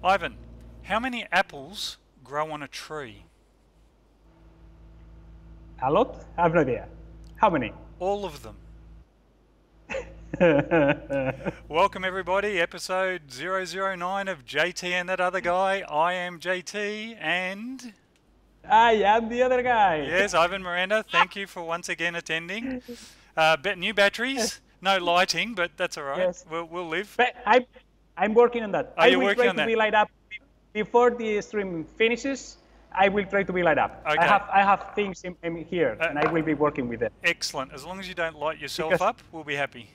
Ivan, how many apples grow on a tree? A lot? I have no idea. How many? All of them. Welcome everybody, episode 009 of JT and That Other Guy. I am JT and... I am the other guy. Yes, Ivan Miranda, thank you for once again attending. New batteries, no lighting, but that's all right. Yes. We'll live. But I'm working on that. Oh, you're working on that? I will try to be light up before the stream finishes. I will try to be light up. Okay. I have things in here, and I will be working with it. Excellent. As long as you don't light yourself up, we'll be happy.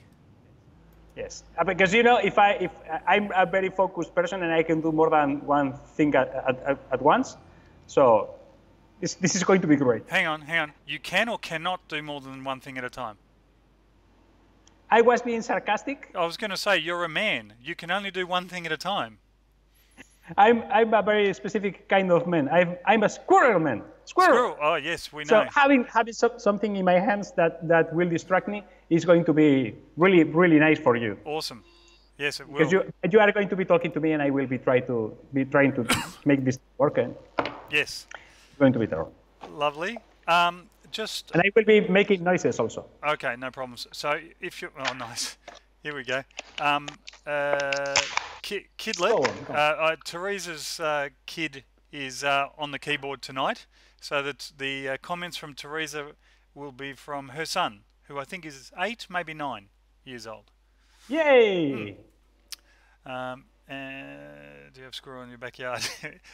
Yes, because you know, if I'm a very focused person and I can do more than one thing at once, so this is going to be great. Hang on. You can or cannot do more than one thing at a time? I was being sarcastic. I was going to say, you're a man. You can only do one thing at a time. I'm a very specific kind of man. I'm a squirrel man. Squirrel. Oh yes, we know. So having something in my hands that will distract me is going to be really nice for you. Awesome. Yes, it will. Because you are going to be talking to me, and I will be trying to make this work. And yes. It's going to be terrible. Lovely. And I will be making noises also. Okay, no problems. So if you nice. Here we go. Kidlet. Teresa's kid is on the keyboard tonight, so that the comments from Teresa will be from her son, who I think is 8, maybe 9 years old. Yay! And do you have squirrel in your backyard?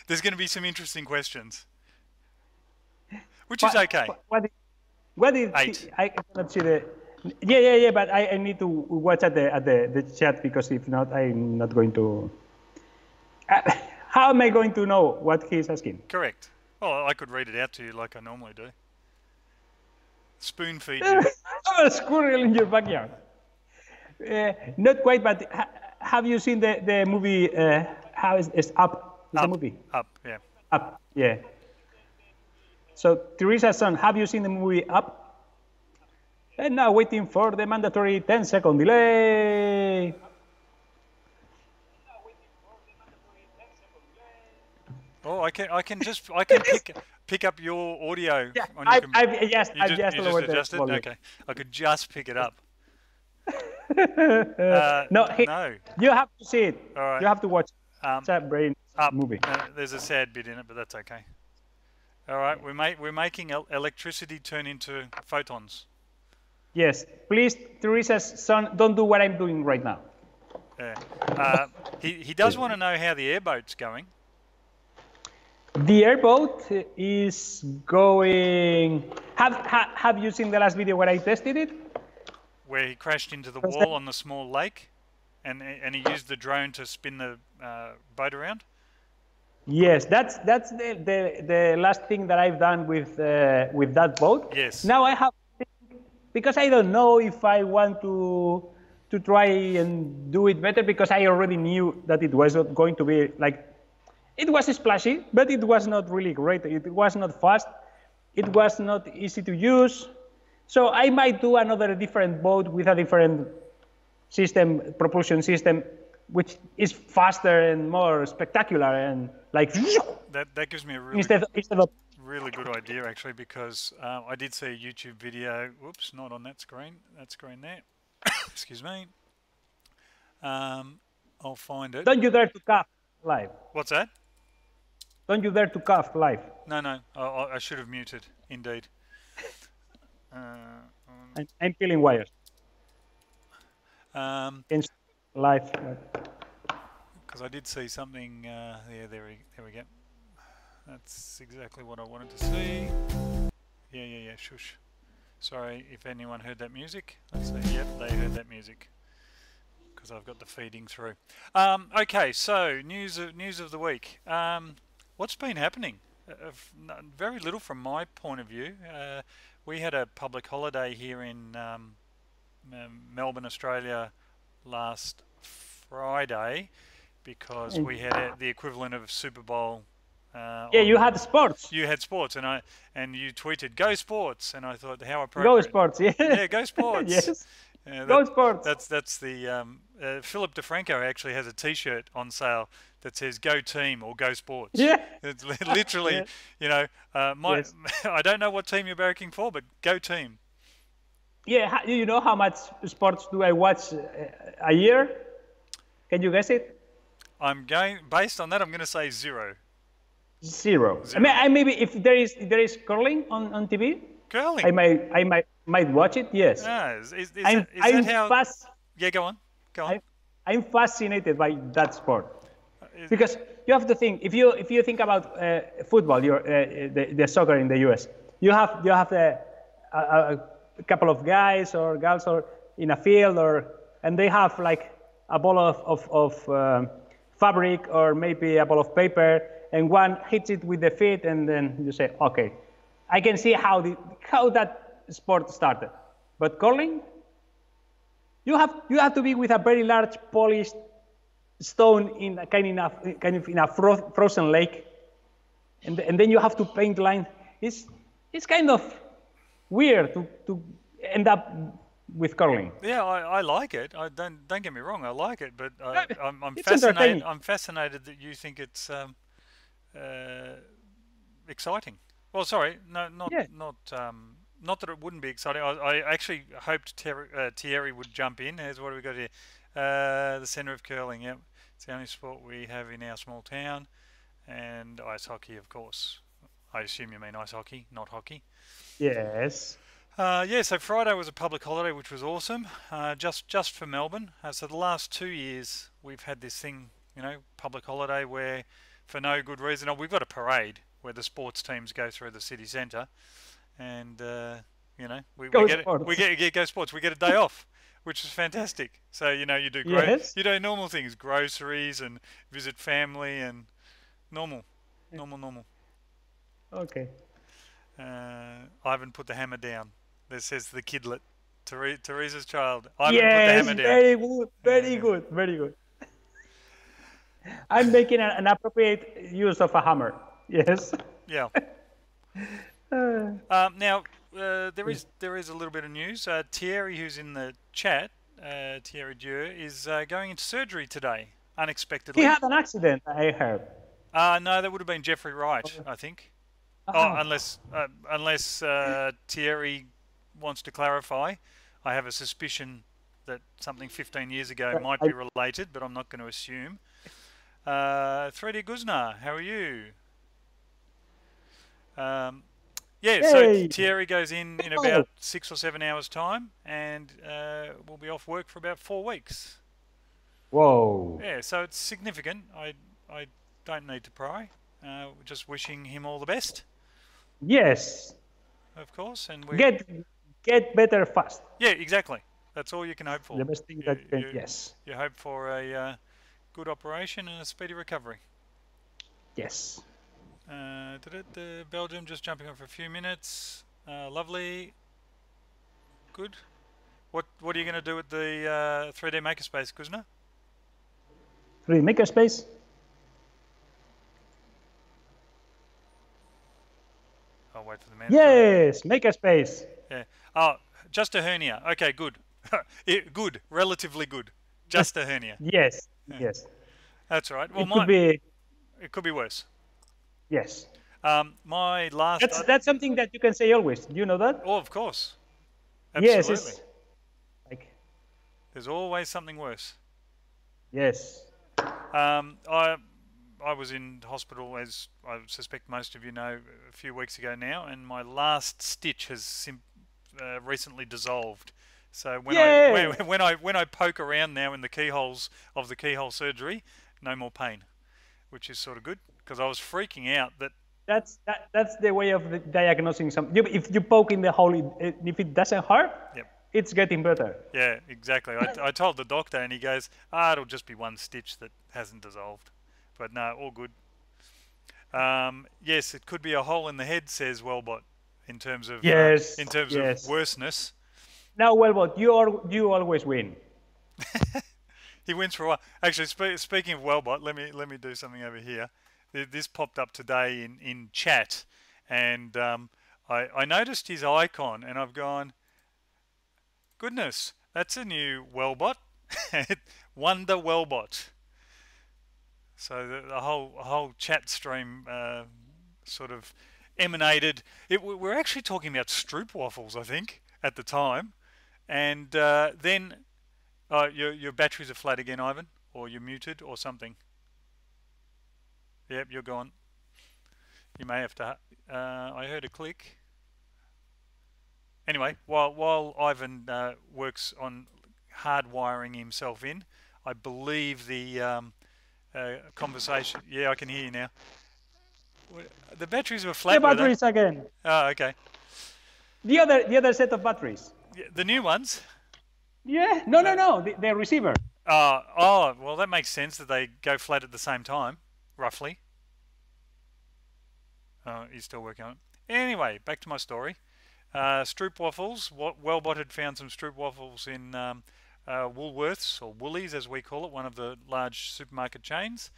There's going to be some interesting questions, which is okay. What is 8? I cannot see the. Yeah, but I need to watch at the chat, because if not, I'm not going to. How am I going to know what he's asking? Correct. Well, I could read it out to you like I normally do. Spoon feed you. A squirrel in your backyard. Not quite, but have you seen the movie? How is Up? Is the movie? Up, yeah. Up, yeah. So Teresa's son, have you seen the movie Up? And now waiting for the mandatory 10-second delay. Oh, I can pick up your audio. Yeah, on your I've just lowered adjusted. The volume. Okay, I could just pick it up. No, you have to see it. All right. You have to watch it. Sad brain movie. There's a sad bit in it, but that's okay. All right, we're making electricity turn into photons. Yes, please, Teresa's son, don't do what I'm doing right now. Yeah. He does want to know how the airboat's going. The airboat is going. Have you seen the last video where I tested it? Where he crashed into the wall on the small lake, and he used the drone to spin the boat around. Yes, that's the last thing that I've done with that boat. Yes. Now I have, because I don't know if I want to try and do it better, because I already knew that it was not going to be like. It was splashy, but it was not really great. It was not fast. It was not easy to use. So I might do another different boat with a different system, propulsion system, which is faster and more spectacular and like. That gives me a really really good idea, actually, because I did see a YouTube video. Whoops, not on that screen. That screen there. Excuse me. I'll find it. Don't you dare to cough live. What's that? Don't you dare to cough live. No. I should have muted, indeed. I'm peeling wires. Live. Because I did see something. Yeah, there we go. That's exactly what I wanted to see. Yeah. Shush. Sorry if anyone heard that music. Let's see. Yep, they heard that music. Because I've got the feeding through. Okay, so news of the week. What's been happening? Very little from my point of view. We had a public holiday here in Melbourne, Australia, last Friday, because we had the equivalent of Super Bowl. Yeah, you had sports. You had sports, and you tweeted "Go Sports," and I thought, how appropriate. Go Sports, yeah. Yeah, Go Sports. Yes. That Go sports. that's the Philip DeFranco actually has a T-shirt on sale that says "Go Team" or "Go Sports." Yeah. It's literally, Yes. you know, my Yes. I don't know what team you're barracking for, but Go Team. Yeah. You know how much sports do I watch a year? Can you guess it? I'm going based on that. I'm going to say zero, Zero. I mean, zero. maybe if there is curling on TV, Curling. I might watch it. Yes. Ah, is that how? Fast. Yeah, go on, go on. I, I'm fascinated by that sport Is, because you have to think. If you think about football, the soccer in the U.S., you have a couple of guys or girls or in a field and they have like a ball of fabric or maybe a ball of paper, and one hits it with the feet, and then you say, okay, I can see how that sport started. But curling, you have to be with a very large polished stone in a kind of in a frozen lake, and then you have to paint line. It's kind of weird to end up with curling. yeah, I like it. I don't get me wrong. I like it, but I'm It's fascinated. entertaining. I'm fascinated that you think it's uh, exciting. Well, sorry, no, Yeah. not that it wouldn't be exciting. I actually hoped Thierry would jump in. Here's what have we got here. The centre of curling. Yep, it's the only sport we have in our small town, and ice hockey, of course. I assume you mean ice hockey, not hockey. Yes. Yeah, so Friday was a public holiday, which was awesome, just for Melbourne. So the last 2 years we've had this thing, public holiday where, for no good reason, we've got a parade where the sports teams go through the city centre, and we Go get sports. go sports. We get a day off, which is fantastic. So you do Yes. you do normal things, groceries and visit family and normal, normal. Okay. Ivan put the hammer down. There says the kidlet. Teresa's child. Ivan put the Yes. hammer down. Very good. Very Uh, good. Very good. I'm making an appropriate use of a hammer. Yes. yeah. Uh, Now there is a little bit of news. Thierry, who's in the chat, Thierry Dieu, is going into surgery today, he unexpectedly. had an accident, I heard. No, that would have been Jeffrey Wright, I think. Oh, Ah, unless Thierry wants to clarify. I have a suspicion that something 15 years ago might I, be related, but I'm not going to assume. 3D Guzna, how are you? Yeah, so yay. Thierry goes in Oh, about 6 or 7 hours' time, and will be off work for about 4 weeks. whoa. Yeah, so it's significant. I don't need to pry. Just wishing him all the best, Yes. of course, and we. Get get better fast. Yeah, exactly. That's all you can hope The for. best thing You that you can. you, Yes. you hope for a good operation and a speedy recovery. Yes. Belgium just jumping on for a few minutes. Lovely. Good. What are you going to do with the 3D Makerspace, Kuzna? 3D Makerspace. I'll wait for the man. Yes. Makerspace. Yeah. Oh, just a hernia. Okay, good. Good. Relatively good. Just a hernia. Yes. Yeah. Yes. That's right. Well, It could be. it could be worse. Yes. My last. That's something that you can say always. Do you know that? Oh, of course. Yes. Absolutely. It's like There's always something worse. yes. I was in hospital, as I suspect most of you know, a few weeks ago now, and my last stitch has recently dissolved. So Yay! when I poke around now in the keyholes of the keyhole surgery, no more pain, which is sort of good because I was freaking out that. That's the way of diagnosing something. If you poke in the hole, if it doesn't hurt, Yep. it's getting better. Yeah, exactly. I told the doctor, and he goes, it'll just be one stitch that hasn't dissolved. But no, all good. Yes, it could be a hole in the head, says Wellbot, in terms of Yes. of worseness. Now, Wellbot, you always win. He wins for a while. Actually, speaking of Wellbot, let me do something over here. This popped up today in chat, and I noticed his icon, and I've gone, goodness, That's a new Wellbot. Wonder Wellbot. So the whole chat stream sort of emanated. We're actually talking about stroopwafels, I think, at the time, and then your batteries are flat again, Ivan, or you're muted or something. Yep, you're gone. You may have to. I heard a click. Anyway, while Ivan works on hardwiring himself in, I believe the conversation. Yeah, I can hear you now. The batteries were flat. The batteries again. Oh, okay. The other set of batteries. Yeah, the new ones. Yeah. No. The receiver. Oh, well, that makes sense that they go flat at the same time, roughly. Oh, he's still working on it. Anyway, back to my story. Stroopwafels. Wellbot had found some stroopwafels in Woolworths, or Woolies as we call it, one of the large supermarket chains.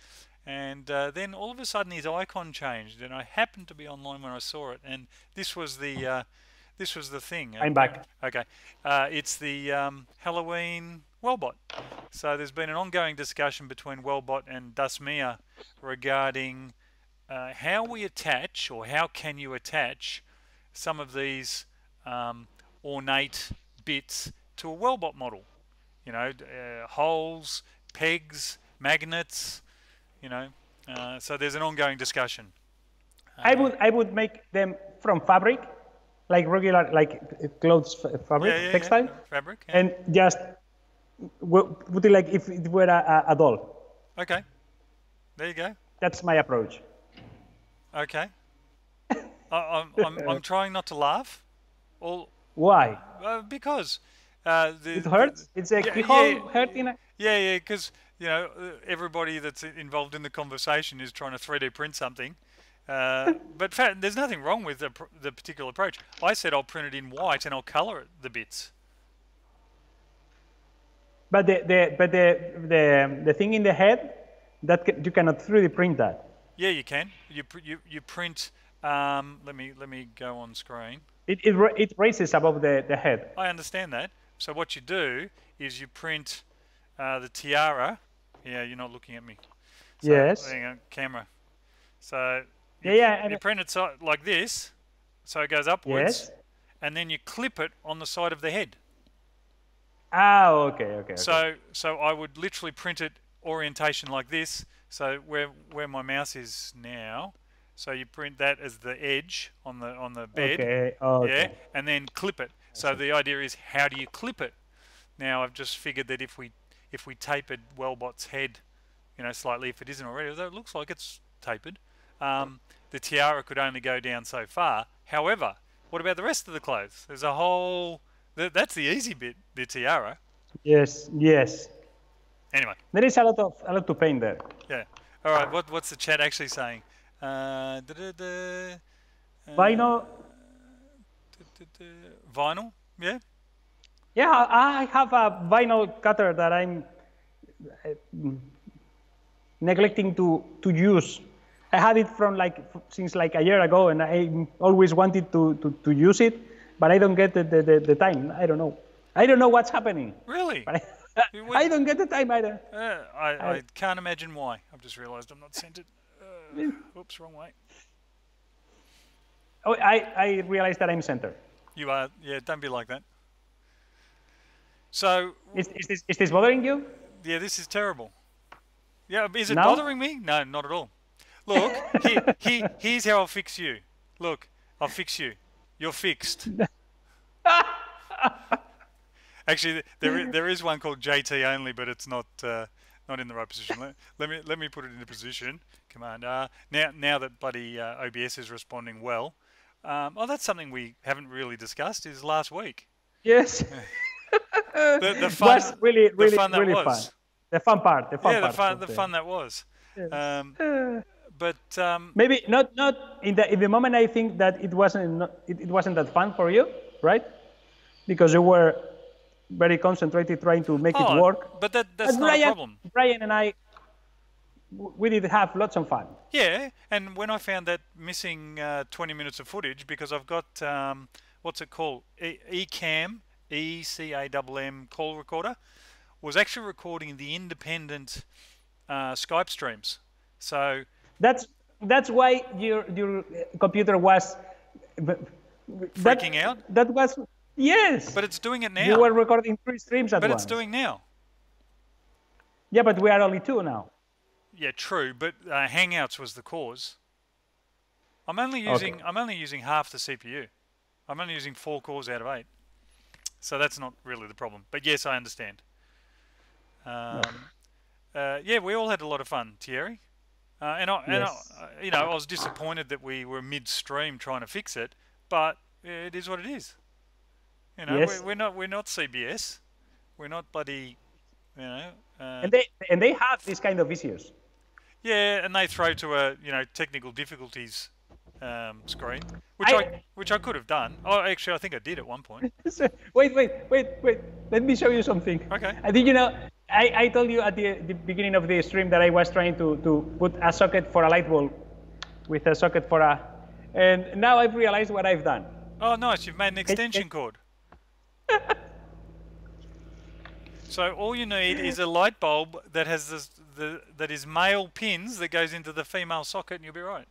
And then all of a sudden his icon changed, and I happened to be online when I saw it, and this was the thing. I'm back. Okay, it's the Halloween Wellbot. So there's been an ongoing discussion between Wellbot and Dusmia regarding how we attach, or how can you attach some of these ornate bits to a Wellbot model. You know, holes, pegs, magnets. You know, so there's an ongoing discussion. I would make them from fabric, like regular, like clothes fabric, textile. Fabric. Yeah. And just put it like if it were a doll. Okay. There you go. That's my approach. Okay. I'm trying not to laugh. Why? Because it hurts. It's a keyhole hurting. Yeah, because you know everybody that's involved in the conversation is trying to 3D print something. But there's nothing wrong with the particular approach. I said I'll print it in white and I'll color it the bits. But the thing in the head, that you cannot 3D print that. Yeah, you can. You print. Let me go on screen. It raises above the head. I understand that. So what you do is you print the tiara. Yeah, you're not looking at me. So, yes. Hang on, camera. So you print it like this, so it goes upwards. Yes. And then you clip it on the side of the head. Ah, okay. So I would literally print it orientation like this. So where my mouse is now, so you print that as the edge on the bed. Okay. Yeah, and then clip it. So the idea is, how do you clip it? Now I've just figured that if we tapered Wellbot's head, you know, slightly, if it isn't already, although it looks like it's tapered, the tiara could only go down so far. However, what about the rest of the clothes? There's a whole. That's the easy bit, the tiara. Yes. Anyway, there is a lot to paint there. Yeah. All right. What's the chat actually saying? Vinyl. Vinyl. Yeah. Yeah, I have a vinyl cutter that I'm neglecting to use. I had it since like a year ago, and I always wanted to use it, but I don't get the time. I don't know. I don't know what's happening. Really? I don't get the time either. I can't imagine why. I've just realised I'm not centered. Oops, wrong way. Oh, I realized that I'm centered. You are. Yeah, don't be like that. So is this bothering you? Yeah, this is terrible. Yeah, is it bothering me? No, not at all. Look, here's how I'll fix you. Look, I'll fix you. You're fixed. Actually, there is one called JAYTEE only, but it's not in the right position. Let me put it into position. Command R. Now that bloody OBS is responding well. That's something we haven't really discussed. Is last week. Yes. the fun was really fun that really was. Fun. The fun part. The fun that was. Yes. But maybe not in the moment. I think that it wasn't that fun for you, right? Because you were very concentrated trying to make it work. But that's not a problem. Brian and I, we did have lots of fun. Yeah, and when I found that missing 20 minutes of footage, because I've got what's it called, Ecamm ECAMM call recorder was actually recording the independent Skype streams. So that's why your computer was freaking out. That was yes. But it's doing it now. You were recording 3 streams at once. But it's doing now. Yeah, but we are only 2 now. Yeah, true. But Hangouts was the cause. I'm only using half the CPU. I'm only using 4 cores out of 8. So that's not really the problem. But yes, I understand. Yeah, we all had a lot of fun, Thierry. I was disappointed that we were midstream trying to fix it, but it is what it is. You know, yes. we're not CBS. We're not bloody, and they have these kind of issues. Yeah, and they throw to a technical difficulties screen, which I could have done. Oh, actually, I think I did at one point. Wait. Let me show you something. Okay. Did you know? I told you at the beginning of the stream that I was trying to put a socket for a light bulb with a socket for a, and now I've realized what I've done. Oh, nice! You've made an extension cord. So all you need is a light bulb that has that is male pins that goes into the female socket, and you'll be right.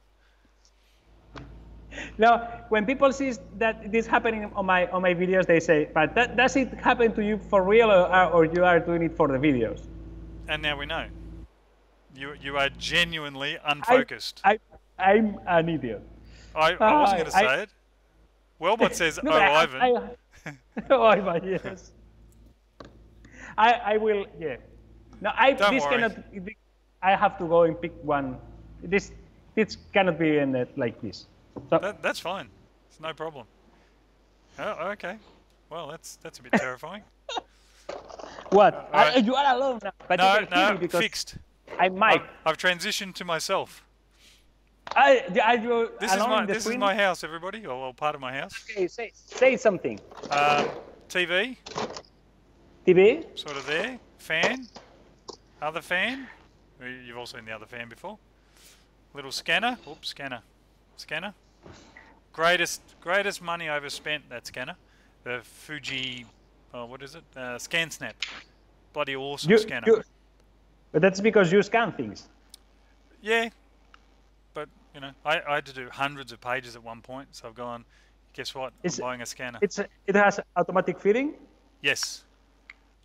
Now, when people see that this happening on my videos, they say, "But does it happen to you for real, or you are doing it for the videos?" And now we know. You are genuinely unfocused. I'm an idiot. I wasn't going to say it. Wellbot says, no, "Oh, Ivan." Oh, Ivan, yes. I will, yeah. No, Don't worry. Cannot. I have to go and pick one. This cannot be in it like this. So, that's fine. It's no problem. Oh, okay. Well, that's a bit terrifying. What? Right. You are alone now. But no, because fixed. I'm Mike. I've transitioned to myself. This is my house, everybody. Or well, part of my house. Okay, say something. TV. TV. Sort of there. Fan. Other fan. You've all seen the other fan before. Little scanner. Oops, scanner. Greatest money I ever spent, that scanner. The Fuji, what is it? ScanSnap. Bloody awesome scanner. But that's because you scan things. Yeah. But, I had to do hundreds of pages at one point, so I've gone, guess what? I'm buying a scanner. It has automatic feeding? Yes.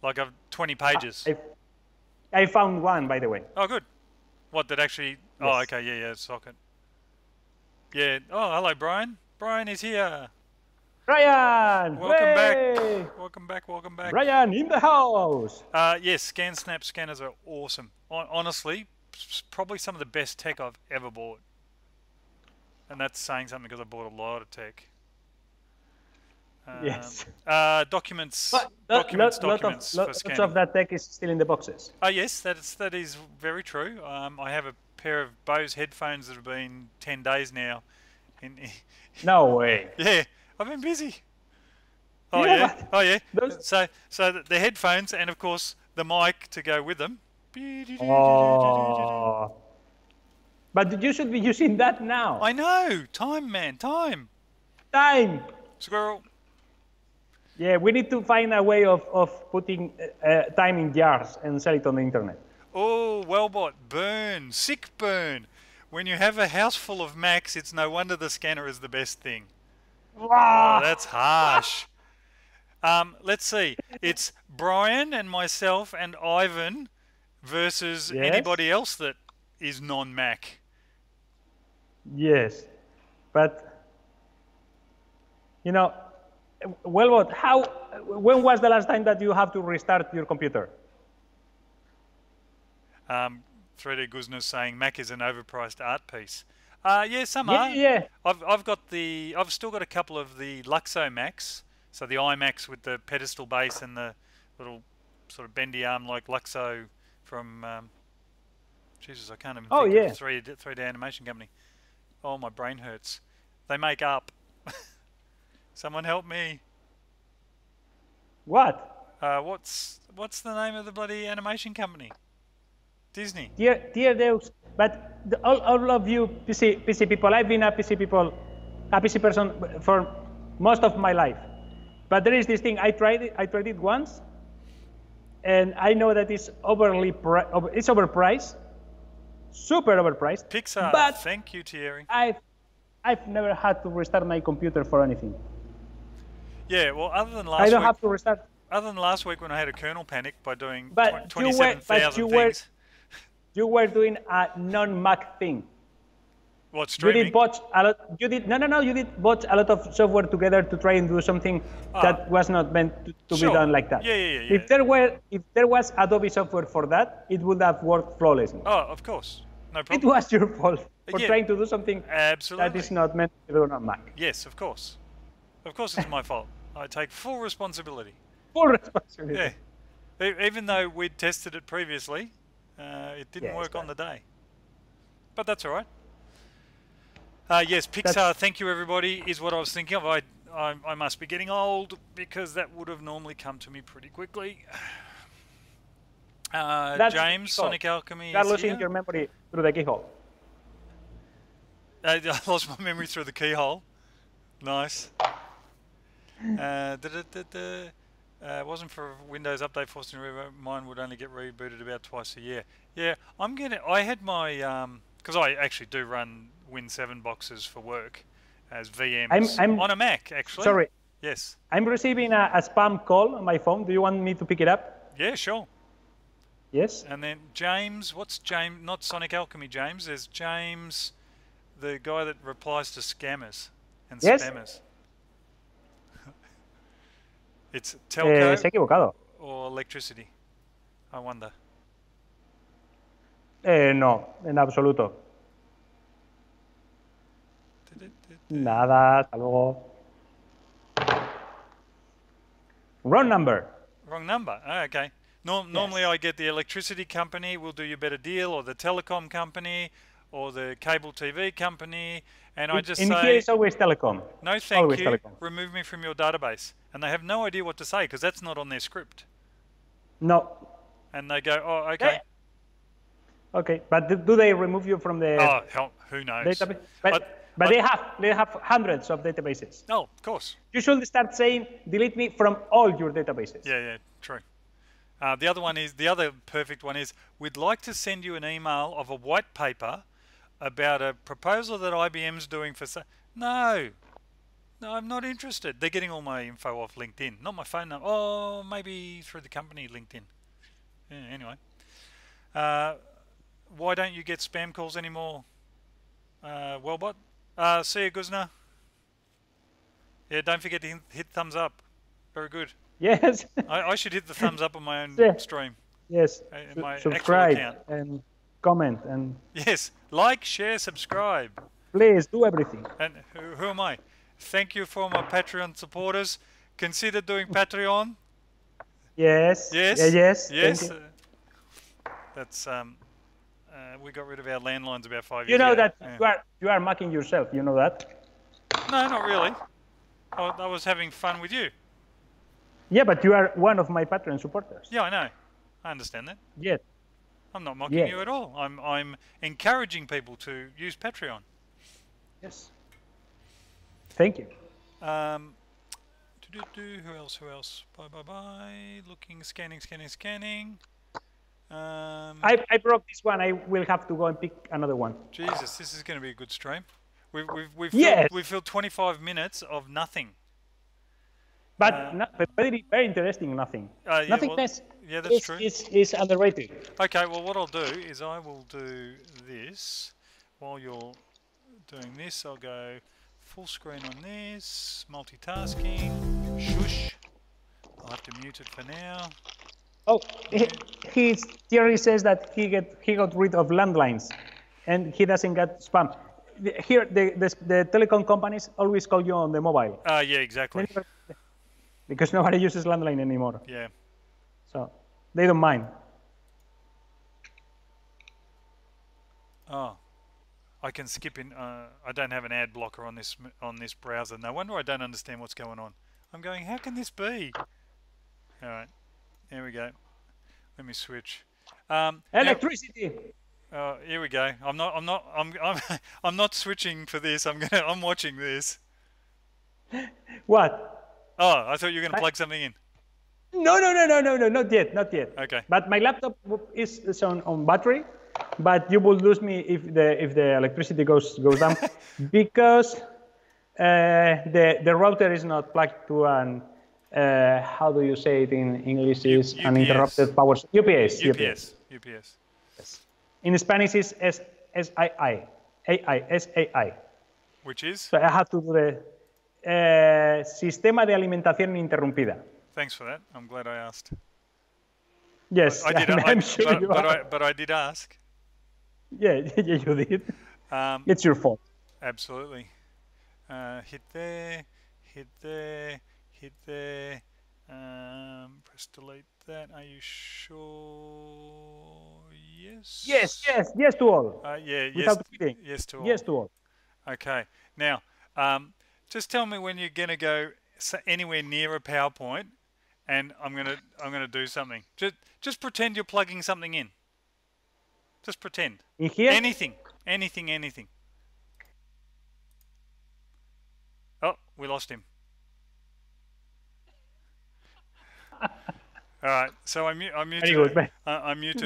Like I've 20 pages. I found one, by the way. Oh, good. What, that actually... Yes. Oh, okay, yeah, socket. Yeah. Oh, hello, Brian. Brian is here. Brian! Welcome back. Brian in the house. Yes, ScanSnap scanners are awesome. Honestly, probably some of the best tech I've ever bought. And that's saying something because I bought a lot of tech. Yes. Documents. Documents for scanning. Lots of that tech is still in the boxes. Oh yes, that is very true. I have a pair of Bose headphones that have been 10 days now. No way. Yeah, I've been busy. Oh yeah. Oh yeah. So the headphones and of course the mic to go with them. Oh. But you should be using that now. I know. Time, man. Time. Squirrel. Yeah, we need to find a way of putting time in jars and sell it on the internet. Oh, Wellbot, burn, sick burn. When you have a house full of Macs, it's no wonder the scanner is the best thing. Wow. Oh, that's harsh. Let's see. It's Brian and myself and Ivan versus anybody else that is non-Mac. Yes, but Wellbot, when was the last time that you have to restart your computer? 3D Guzness saying Mac is an overpriced art piece. Yeah, some are. Yeah. I've still got a couple of the Luxo Macs, so the iMacs with the pedestal base and the little sort of bendy arm like Luxo from. Jesus, I can't even think of 3D animation company. Oh, my brain hurts. They make up. Someone help me. What? What's the name of the bloody animation company? Disney. Dear Deus, but all of you PC people, I've been a PC person for most of my life. But there is this thing. I tried it once, and I know that it's it's overpriced, super overpriced. Pixar, But thank you, Thierry. I've never had to restart my computer for anything. Yeah, well, other than last I don't week, have to restart. other than last week when I had a kernel panic by doing But 27,000 things. You were doing a non-Mac thing. What, You streaming? did botch a lot. You did no. You did botch a lot of software together to try and do something that was not meant to Sure. be done like that. Yeah. If there was Adobe software for that, it would have worked flawlessly. Oh, of course, no It problem. was your fault for Yeah. trying to do something Absolutely. that is not meant to be done on Mac. Yes, of course. Of course, it's my fault. I take full responsibility. Full responsibility. Yeah. Even though we'd tested it previously, it didn't work on the day. But that's all right. Yes, Pixar, thank you everybody, is what I was thinking of. I must be getting old because that would have normally come to me pretty quickly. James, Sonic Alchemy You're is losing here. your memory through the keyhole. I lost my memory through the keyhole. Nice. Wasn't for Windows Update forced to reboot. Mine would only get rebooted about twice a year. Yeah, I had my because I actually do run Win7 boxes for work as VMs I'm on a Mac actually. Sorry. Yes. I'm receiving a spam call on my phone. Do you want me to pick it up? Yeah, sure. Yes. And then James, what's James? Not Sonic Alchemy James. There's James, the guy that replies to scammers and spammers. It's telco Se ha equivocado. or electricity, I wonder. No, en absoluto. Nada, hasta luego. Wrong number. Wrong number. Oh, okay. Normally I get the electricity company will do you a better deal, or the telecom company, or the cable TV company, and I just say... here it's always telecom. No, thank always you. Telecom. Remove me from your database. And they have no idea what to say because that's not on their script. No. And they go, oh, okay. Okay, but do they remove you from the Oh, hell, who knows? database? But they have hundreds of databases. Oh, of course. You should start saying, delete me from all your databases. Yeah, true. The other perfect one is, we'd like to send you an email of a white paper about a proposal that IBM's doing for... No, I'm not interested. They're getting all my info off LinkedIn, not my phone number. Oh, maybe through the company LinkedIn. Yeah, anyway. Why don't you get spam calls anymore, Wellbot? See you, Guzna. Yeah, don't forget to hit thumbs up. Very good. Yes. I should hit the thumbs up on my own stream. Yes. My subscribe actual account. And comment and... Yes. Like, share, subscribe. Please, do everything. And who am I? Thank you for my Patreon supporters. Consider doing Patreon. Yes. Yes. Yes. That's we got rid of our landlines about 5 years You know ago. that you are macking yourself. You know that? No, not really. I was having fun with you. Yeah, but you are one of my Patreon supporters. Yeah, I know. I understand that. Yeah. I'm not mocking you at all. I'm encouraging people to use Patreon. Yes. Thank you. Who else? Bye. Looking, scanning. I broke this one. I will have to go and pick another one. Jesus, this is going to be a good stream. We've filled 25 minutes of nothing. But very, very interesting nothing. Nothingness that's true. is underrated. Okay, well, what I'll do is I will do this. While you're doing this, I'll go full screen on this, multitasking, shush. I'll have to mute it for now. Oh, Thierry says that he got rid of landlines, and he doesn't get spam. Here, the telecom companies always call you on the mobile. Yeah, exactly. Because nobody uses landline anymore. Yeah. So they don't mind. Oh, I can skip in. I don't have an ad blocker on this browser. No wonder I don't understand what's going on. I'm going, how can this be? All right, here we go. Let me switch. Electricity. Here we go. I'm not switching for this. I'm watching this. What? Oh, I thought you were going to plug something in. No, not yet, not yet. Okay. But my laptop is on battery, but you will lose me if the electricity goes down because the router is not plugged to an how do you say it in English? Is UPS. uninterrupted power UPS. UPS. Yes. In Spanish is SAI. Which is? So I have to do the sistema de alimentación ininterrumpida. Thanks for that. I'm glad I asked. Yes, I'm sure you are. But I did ask. Yeah, you did. It's your fault. Absolutely. Hit there, hit there, hit there. Press delete that. Are you sure? Yes. Yes to all. Yeah. Without yes to all. Yes to all. Okay. Now, just tell me when you're gonna go anywhere near a PowerPoint, and I'm gonna do something. Just pretend you're plugging something in. Just pretend. In here? Anything. Oh, we lost him. All right, so I muted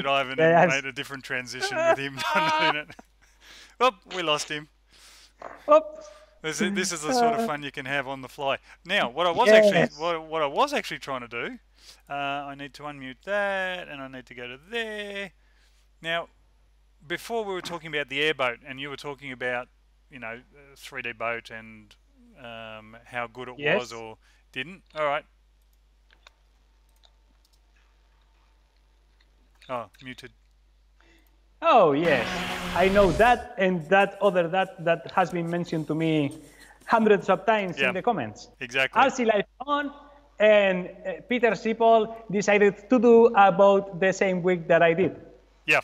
Ivan and made a different transition with him not doing it. Oh, we lost him. Oops. This is the sort of fun you can have on the fly. Now, what I was actually trying to do, I need to unmute that, and I need to go to there. Now, before we were talking about the airboat, and you were talking about, 3D boat and how good it was or didn't. All right. Oh, muted. Oh yes, I know that, and that has been mentioned to me hundreds of times in the comments. Exactly. RC Live on, and Peter Sipol decided to do about the same week that I did. Yeah.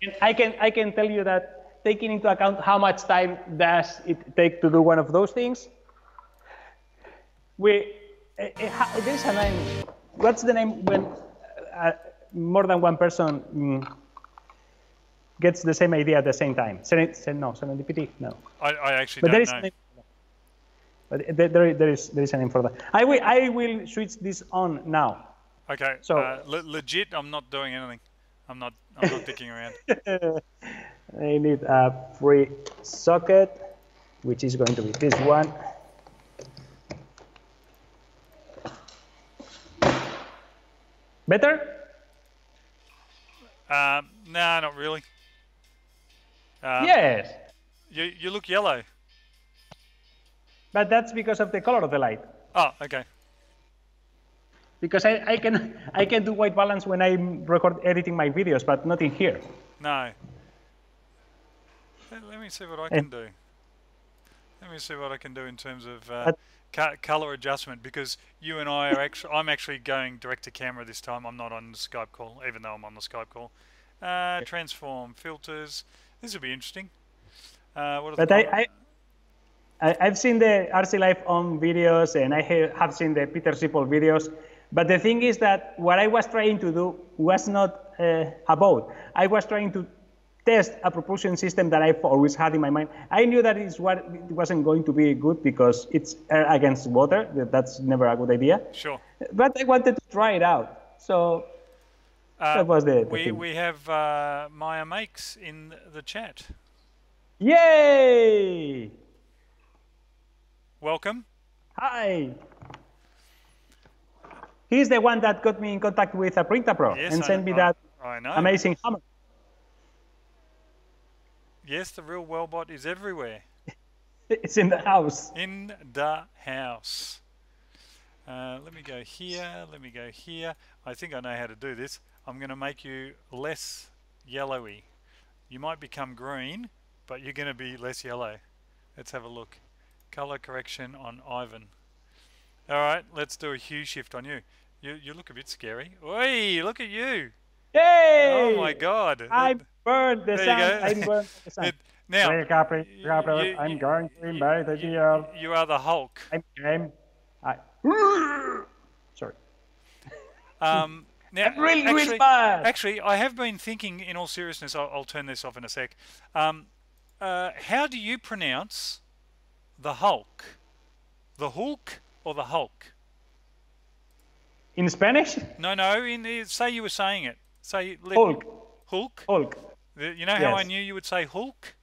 And I can tell you that, taking into account how much time does it take to do one of those things, there's a name. What's the name when more than one person gets the same idea at the same time? Serendipity? No. I actually don't know. But there is a name for that. I will switch this on now. Okay. So legit, I'm not doing anything. I'm not dicking around. I need a free socket, which is going to be this one. Better? No, not really. Yes. You look yellow. But that's because of the color of the light. Oh, okay. Because I can do white balance when I'm editing my videos, but not in here. No. Let me see what I can do. Let me see what I can do in terms of color adjustment, because you and I are I'm actually going direct to camera this time. I'm not on the Skype call, even though I'm on the Skype call. Transform filters. This will be interesting. I've seen the RC Live on videos, and I have seen the Peter Sipol videos. But the thing is that what I was trying to do was not a boat. I was trying to test a propulsion system that I've always had in my mind. I knew that it wasn't going to be good because it's air against water. That's never a good idea. Sure. But I wanted to try it out. So that was the thing. We have Maya Makes in the chat. Yay! Welcome. Hi. He's the one that got me in contact with a Printer Pro and sent me that amazing hammer. Yes, the real Wellbot is everywhere. It's in the house. In the house. Let me go here. Let me go here. I think I know how to do this. I'm going to make you less yellowy. You might become green, but you're going to be less yellow. Let's have a look. Color correction on Ivan. All right, let's do a hue shift on you. You look a bit scary. Oi, look at you. Hey! Oh my God. I burned the sun. I burned the sun. Now, I'm going to invade the year. You are the Hulk. Sorry. Now, really bad. Actually, I have been thinking, in all seriousness, I'll turn this off in a sec. How do you pronounce the Hulk? The Hulk or the Hulk? In Spanish? No, no. Say you were saying it. Say Hulk. Hulk. Hulk. You know how I Yes. knew you would say Hulk?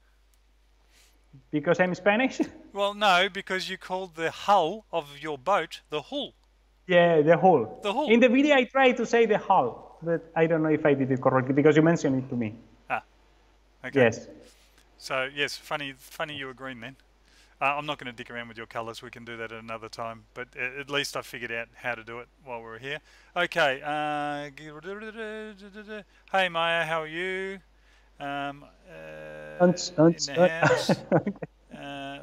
Because I'm Spanish? Well, no, because you called the hull of your boat the hull. Yeah, the hull. The hull. In the video, I tried to say the hull, but I don't know if I did it correctly because you mentioned it to me. Ah, okay. Yes. So yes, funny you were green then. I'm not going to dick around with your colours. We can do that at another time. But at least I figured out how to do it while we were here. Okay. Hey Maya, how are you? In the house.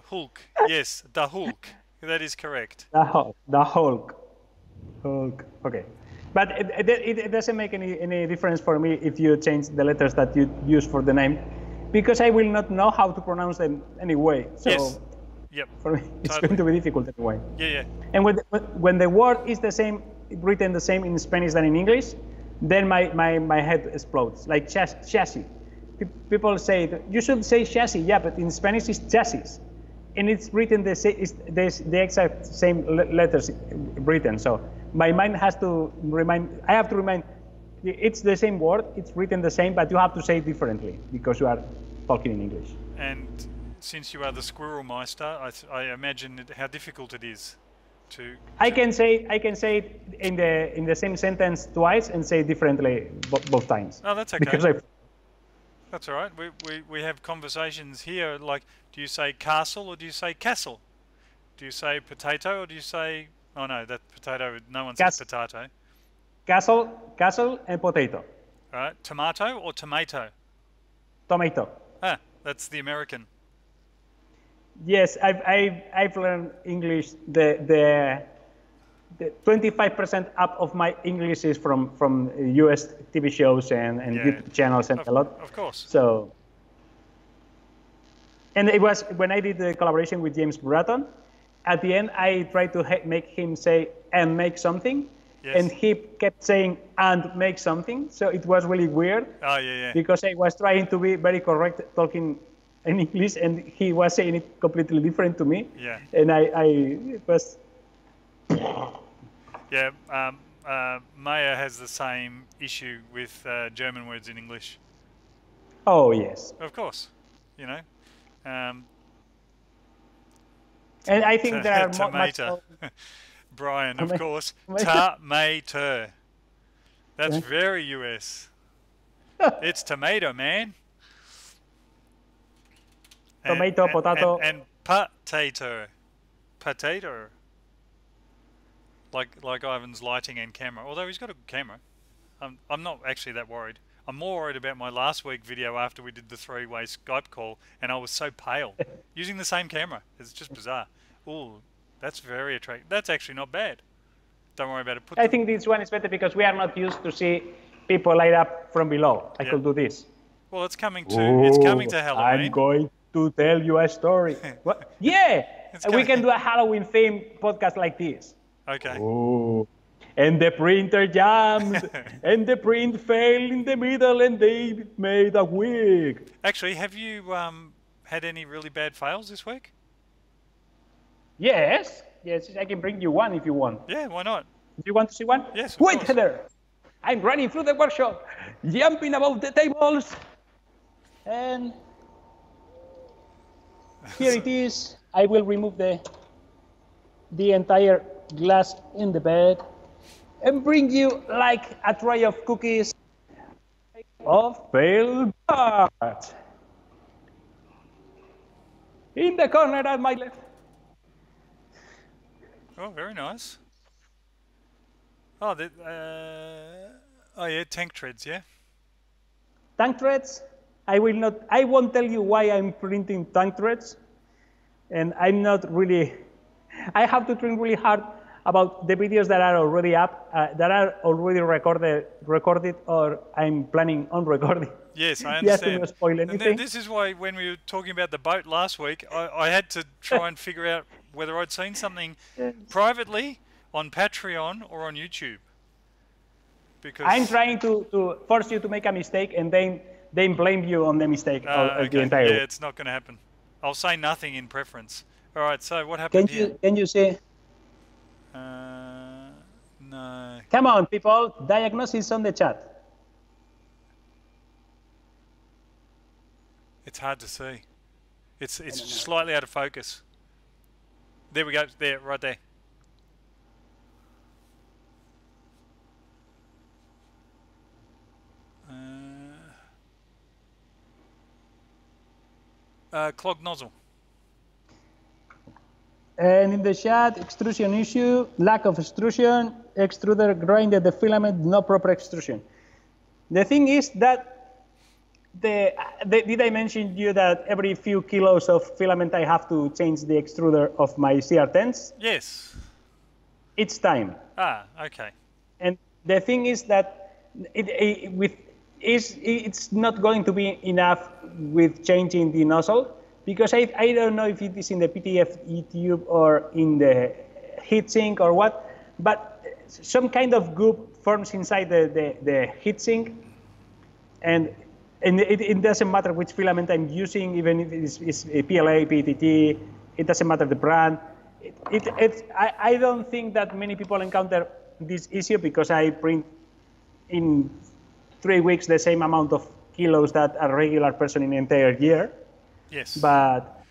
Hulk. Yes, the Hulk. That is correct. The Hulk. The Hulk. Hulk. Okay. But it doesn't make any difference for me if you change the letters that you use for the name, because I will not know how to pronounce them anyway. So yes. Yep. For me, it's going to be difficult anyway. Yeah, yeah. And when the word is the same, written the same in Spanish than in English, then my head explodes. Like chassis. People say, you should say chassis. Yeah, but in Spanish it's chassis. And it's written the exact same letters written. So my mind has to I have to remind, it's the same word, it's written the same, but you have to say it differently because you are talking in English. And since you are the Squirrel Meister, I imagine how difficult it is to. I can say it in the same sentence twice and say it differently both times. Oh, that's okay. Because that's all right. We have conversations here. Like, do you say castle or do you say castle? Do you say potato or do you say? Oh no, that potato. No one says potato. Castle and potato. All right, tomato or tomato? Tomato. Ah, that's the American. Yes, I've learned English. The 25% up of my English is from US TV shows and YouTube channels and a lot. Of course. So, and it was when I did the collaboration with James Bratton. At the end, I tried to make him say and make something, and he kept saying and make something. So it was really weird. Oh yeah. Because I was trying to be very correct talking in English, and he was saying it completely different to me. Yeah. And I was. Yeah. Maya has the same issue with German words in English. Oh yes. Of course, you know. And I think there are tomato. Brian, of course. Tomato. That's very US. It's tomato, man. Tomato, potato. And potato. Potato. Like Ivan's lighting and camera. Although he's got a good camera. I'm not actually that worried. I'm more worried about my last week video after we did the 3-way Skype call and I was so pale. Using the same camera. It's just bizarre. Ooh, that's very attractive. That's actually not bad. Don't worry about it. I think this one is better because we are not used to see people light up from below. I could do this. Well, it's coming to Halloween. I'm going to tell you a story. What? Yeah, we can do a Halloween themed podcast like this. Okay. Oh, and the printer jammed, and the print fell in the middle, and they made a wig. Actually, have you had any really bad fails this week? Yes, I can bring you one if you want. Yeah, why not? Do you want to see one? Yes. Wait, Heather. I'm running through the workshop, jumping above the tables, and here it is. I will remove the entire glass in the bed and bring you like a tray of cookies of failed art. In the corner at my left. Oh, very nice. Oh, yeah, tank treads, yeah. Tank treads. I won't tell you why I'm printing tank treads, and I'm not really. I have to think really hard about the videos that are already up, that are already recorded, or I'm planning on recording. Yes, I understand. Just to not spoil anything. This is why when we were talking about the boat last week, I had to try and figure out whether I'd seen something privately on Patreon or on YouTube. Because I'm trying to force you to make a mistake and then blame you on the mistake of the entire. Yeah, it's not going to happen. I'll say nothing in preference. All right, so what happened here? Can you say? No. Come on, people. Diagnosis on the chat. It's hard to see. It's slightly out of focus. There we go. There, right there. Clogged nozzle. And in the chat, extrusion issue, lack of extrusion, extruder grinded the filament, no proper extrusion. The thing is that did I mention you that every few kilos of filament I have to change the extruder of my CR10s? Yes. It's time. Ah, okay. And the thing is that it's not going to be enough with changing the nozzle, because I don't know if it is in the PTFE tube or in the heatsink or what, but some kind of goop forms inside the heatsink, and it doesn't matter which filament I'm using, even if it's a PLA, PTT, it doesn't matter the brand. I don't think that many people encounter this issue, because I print in 3 weeks the same amount of kilos that a regular person in an entire year. Yes. But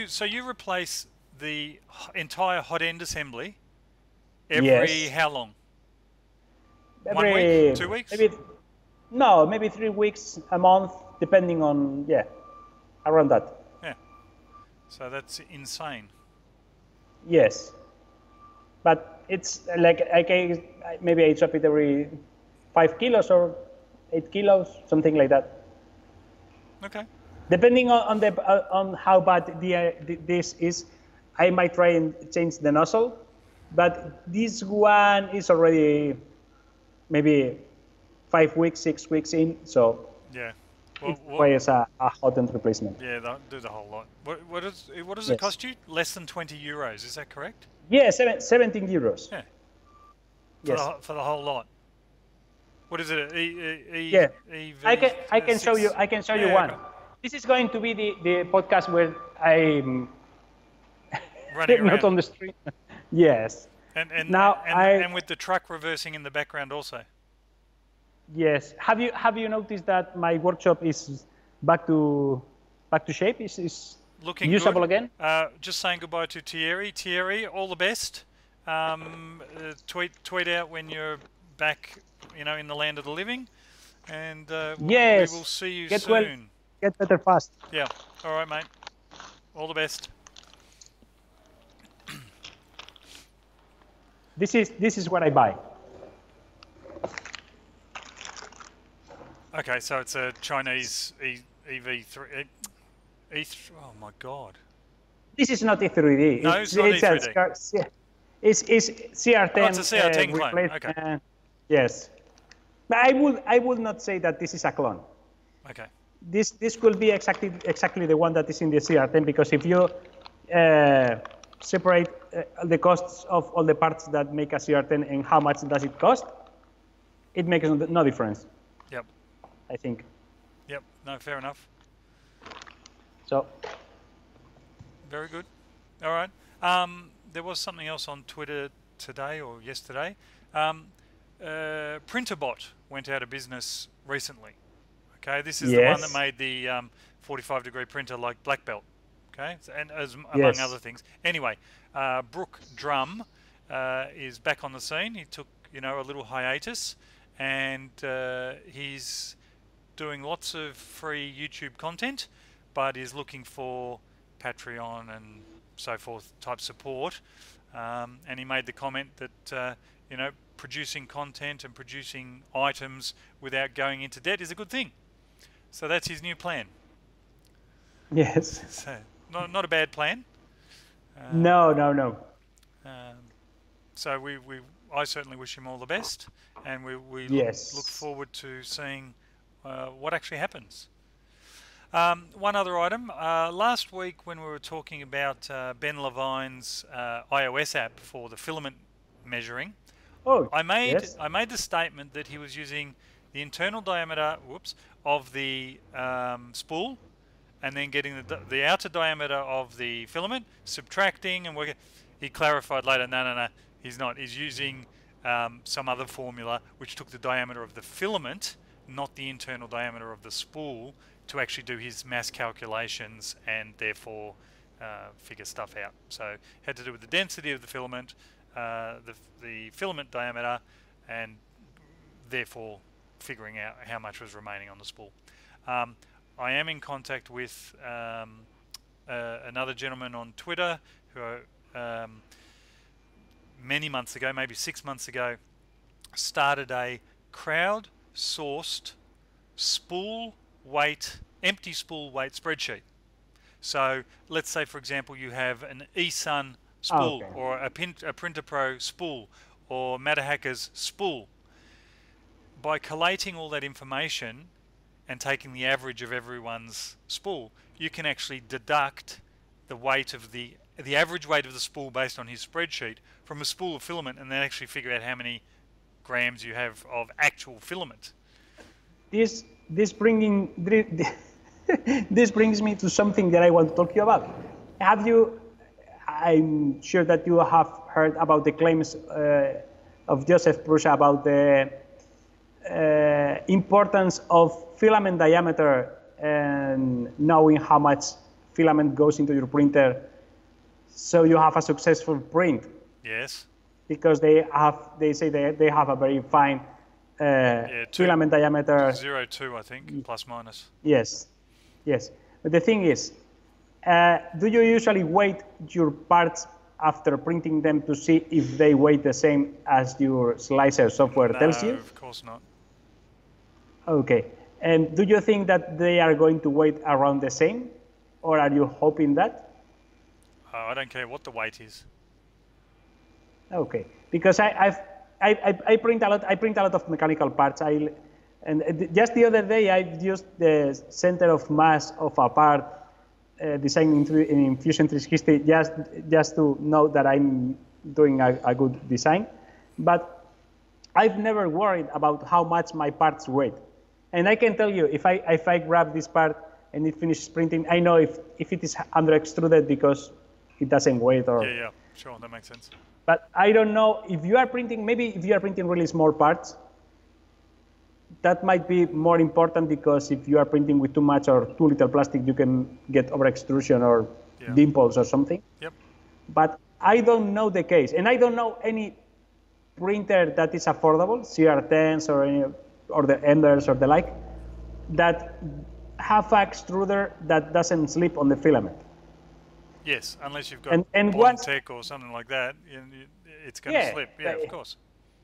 so you replace the entire hot end assembly every how long? Every 1 week? 2 weeks? Maybe 3 weeks, a month, depending on, around that. Yeah. So that's insane. Yes. But it's like, maybe I chop it every 5 kilos or 8 kilos, something like that. Okay. Depending on how bad this is, I might try and change the nozzle. But this one is already maybe 5 weeks, 6 weeks in, so yeah, it requires a hot end replacement. Yeah, they'll do the whole lot. What does it cost you? Less than €20, is that correct? Yeah, 17 euros. Yeah. Yes. For the whole lot. What is it? Yeah. EV, I can show you. I can show you one. Okay. This is going to be the podcast where I'm running not on the street. Yes. And with the truck reversing in the background also. Yes. Have you noticed that my workshop is back to shape? Is looking usable good. Again? Just saying goodbye to Thierry. Thierry, all the best. Tweet out when you're back, in the land of the living, and yes. we will see you Get soon. Well, get better fast. Yeah. All right, mate. All the best. This is what I buy. Okay, so it's a Chinese EV3. Oh my God. This is not E3D. No, it's not E3D. It's CR10. Oh, it's a CR10 clone. Okay. Yes, but I would not say that this is a clone. Okay. This could be exactly the one that is in the CR10, because if you separate the costs of all the parts that make a CR10 and how much does it cost, it makes no difference. Yep. I think. Yep. No, fair enough. So. Very good. All right. There was something else on Twitter today or yesterday. Printerbot went out of business recently. Okay, this is the one that made the 45-degree printer like Black Belt. Okay, and among other things. Anyway, Brooke Drum is back on the scene. He took a little hiatus, and he's doing lots of free YouTube content, but is looking for Patreon and so forth type support. And he made the comment that producing content and producing items without going into debt is a good thing. So that's his new plan. Yes. So not a bad plan. No. So I certainly wish him all the best, and we look forward to seeing what actually happens. One other item. Last week when we were talking about Ben Levine's iOS app for the filament measuring, I made the statement that he was using the internal diameter of the spool, and then getting the outer diameter of the filament, subtracting and working. He clarified later, no, he's not. He's using some other formula which took the diameter of the filament, not the internal diameter of the spool, to actually do his mass calculations and therefore figure stuff out. So had to do with the density of the filament, the filament diameter, and therefore figuring out how much was remaining on the spool. I am in contact with another gentleman on Twitter who many months ago, maybe 6 months ago, started a crowd-sourced spool weight, empty spool weight spreadsheet. So let's say, for example, you have an eSun spool, Okay. or a Printer Pro spool, or Matahacker's spool. By collating all that information and taking the average of everyone's spool, you can actually deduct the weight of the average weight of the spool based on his spreadsheet from a spool of filament, and then actually figure out how many grams you have of actual filament. This brings me to something that I want to talk to you about. I'm sure that you have heard about the claims of Joseph Prusa about the importance of filament diameter and knowing how much filament goes into your printer so you have a successful print. Yes. Because they say they have a very fine filament diameter. 0.02, I think, plus minus. Yes. But the thing is, do you usually weight your parts after printing them to see if they weigh the same as your slicer software tells you? No, of course not. Okay. And do you think that they are going to weight around the same, or are you hoping that? I don't care what the weight is. Okay, because I print a lot. I print a lot of mechanical parts. And just the other day I used the center of mass of a part designed in Fusion 360 just to know that I'm doing a good design. But I've never worried about how much my parts weigh. And I can tell you, if I grab this part and it finishes printing, I know if it is under extruded because it doesn't weigh or. Yeah, sure, that makes sense. But I don't know if you are printing, maybe if you are printing really small parts, that might be more important, because if you are printing with too much or too little plastic, you can get over extrusion or dimples or something. Yep. But I don't know the case, and I don't know any printer that is affordable, CR10s or the Enders or the like, that have an extruder that doesn't slip on the filament. Yes, unless you've got Tech or something like that, it's going to slip. Yeah, of course.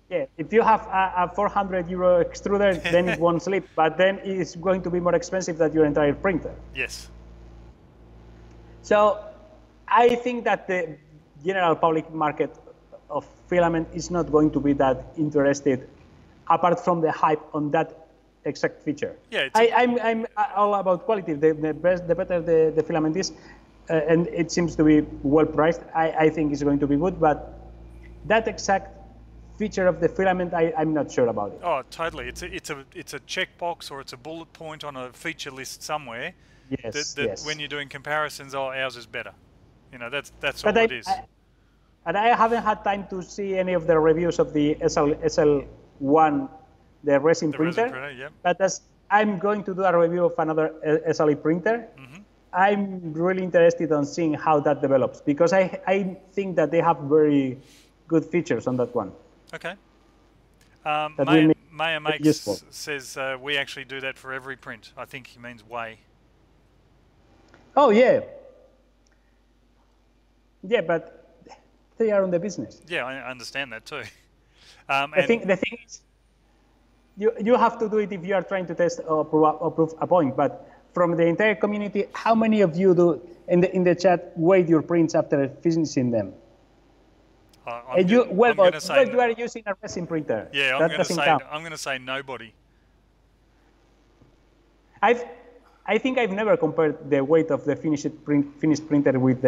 Yeah, if you have a 400 euro extruder, then it won't slip, but then it's going to be more expensive than your entire printer. Yes. So I think that the general public market of filament is not going to be that interested, apart from the hype on that exact feature. Yeah, I'm all about quality. The better the filament is, and it seems to be well priced, I think it's going to be good, but that exact feature of the filament, I'm not sure about it. Oh, totally. It's a checkbox, or it's a bullet point on a feature list somewhere. Yes, yes. When you're doing comparisons, ours is better. That's all it is. And I haven't had time to see any of the reviews of the SL1, the resin printer. Yep. But as I'm going to do a review of another SLE printer, I'm really interested on seeing how that develops, because I think that they have very good features on that one. Okay. Maya Makes says we actually do that for every print. I think he means way. Oh, yeah. Yeah, but they are on the business. Yeah, I understand that too. The thing is, you have to do it if you are trying to test or prove a point. But from the entire community, how many of you do in the chat weight your prints after finishing them? And you are using a resin printer. Yeah, I'm going to say nobody. I think I've never compared the weight of the finished printer with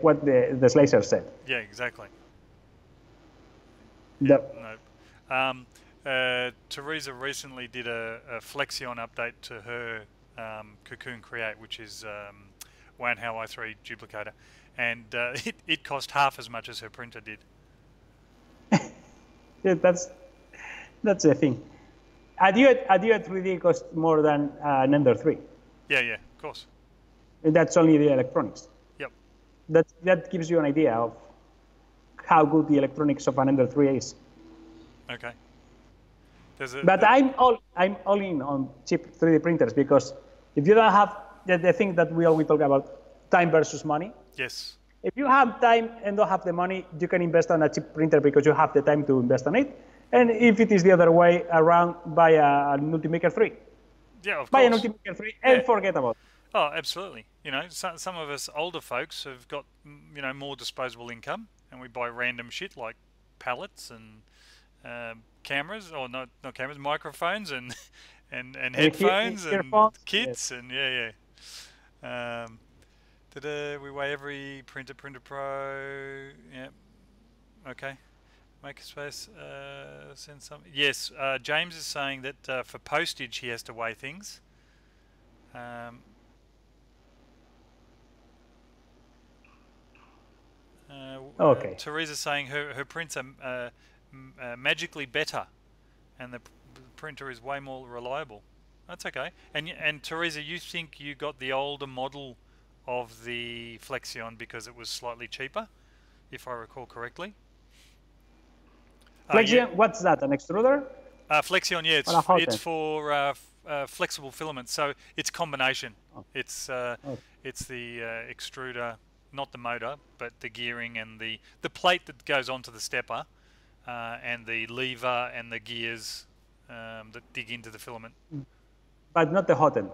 what the slicer said. Yeah, exactly. No. Teresa recently did a Flexion update to her Cocoon Create, which is Wanhao i3 duplicator, and it cost half as much as her printer did. Yeah, that's the thing. A Duet 3D costs more than an Ender 3. Yeah, yeah, of course. And that's only the electronics. Yep. That gives you an idea of how good the electronics of an Ender 3 is. Okay. But I'm all in on cheap 3D printers, because if you don't have the thing that we always talk about, time versus money. Yes. If you have time and don't have the money, you can invest on a cheap printer because you have the time to invest on it. And if it is the other way around, buy an Ultimaker 3. Yeah, of course. Buy an Ultimaker 3 and forget about it. Oh, absolutely. You know, some of us older folks have got, you know, more disposable income, and we buy random shit like pallets and cameras, or not cameras, microphones and headphones and kits, and we weigh every printer pro. Yeah. Okay. Make a space. Send some. Yes. James is saying that for postage he has to weigh things. Okay. Teresa's saying her prints are magically better, and the printer is way more reliable. That's okay. And Teresa, you think you got the older model of the Flexion because it was slightly cheaper, if I recall correctly. Flexion, what's that? An extruder? Flexion, yeah, it's for flexible filaments. So it's combination. Oh. It's the extruder, not the motor, but the gearing and the plate that goes onto the stepper, and the lever and the gears that dig into the filament. But not the hot end.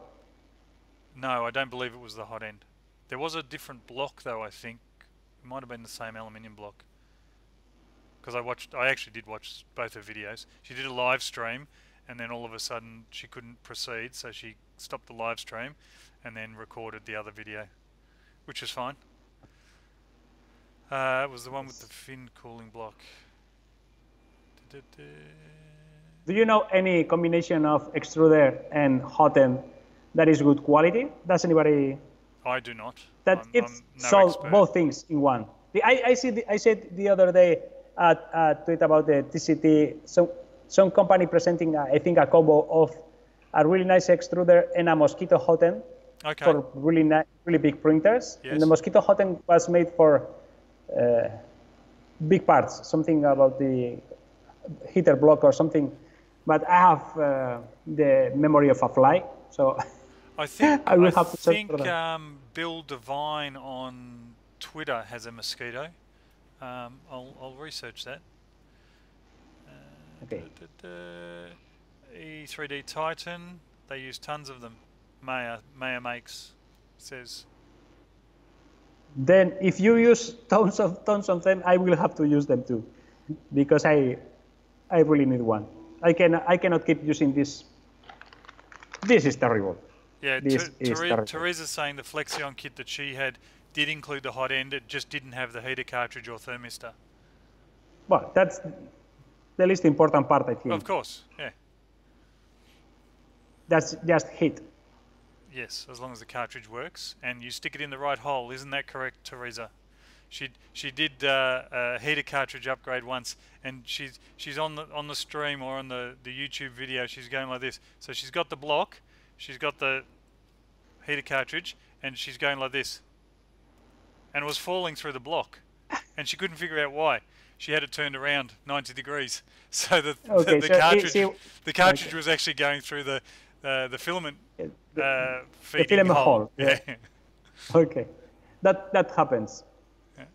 No, I don't believe it was the hot end. There was a different block though, I think. It might have been the same aluminium block. Because I actually did watch both her videos. She did a live stream, and then all of a sudden she couldn't proceed, so she stopped the live stream and then recorded the other video, which is fine. It was the one with the fin cooling block. Do you know any combination of extruder and hot end that is good quality? Does anybody? I do not. That it's sold both things in one. I said the other day a tweet about the TCT. Some company presenting, I think, a combo of a really nice extruder and a Mosquito hot end for really big printers. Yes. And the Mosquito hot end was made for big parts, something about the heater block or something. But I have the memory of a fly, so I think I will have to search for that. Bill Devine on Twitter has a Mosquito. I'll research that. Okay. E3D Titan, they use tons of them. Maya makes, says. Then if you use tons of them, I will have to use them too, because I really need one. I cannot keep using this. This is terrible. Yeah, Teresa's saying the Flexion kit that she had did include the hot end. It just didn't have the heater cartridge or thermistor. Well, that's the least important part, I think. Of course, yeah. That's just heat. Yes, as long as the cartridge works and you stick it in the right hole. Isn't that correct, Teresa? She did a heater cartridge upgrade once, and she's on the stream or on the YouTube video. She's going like this. So she's got the block, she's got the heater cartridge, and she's going like this. And it was falling through the block, and she couldn't figure out why. She had it turned around 90 degrees, so the cartridge was actually going through the filament feeding hole. Yeah. Okay, that happens. Yeah.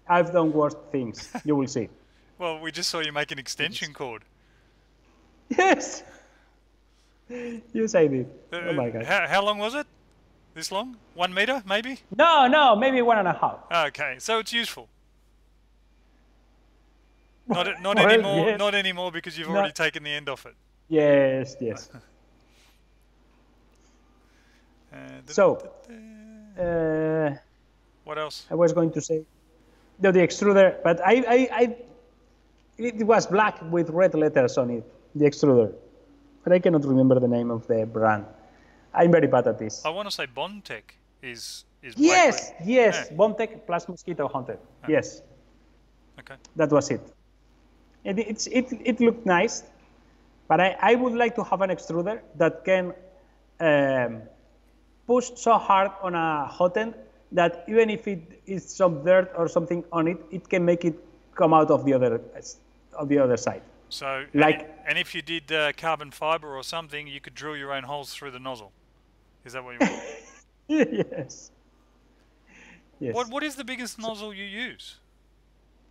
I've done worse things. You will see. Well, we just saw you make an extension cord. Yes. Yes, I did. Oh my God. How long was it? This long? 1 meter, maybe? No, maybe 1.5. Okay, so it's useful. Not anymore. Yes. Not anymore because you've already taken the end off it. Yes. So, what else? I was going to say the extruder, but it was black with red letters on it, the extruder, but I cannot remember the name of the brand. I'm very bad at this. I want to say Bondtech is yes, yeah. Bondtech plus Mosquito Hunter. Oh. Yes. Okay. That was it. And it looked nice, but I would like to have an extruder that can push so hard on a hot end that even if it is some dirt or something on it, it can make it come out of the other side. So, Like, and if you did carbon fiber or something, you could drill your own holes through the nozzle. Is that what you want? yes. Yes. What is the biggest nozzle you use?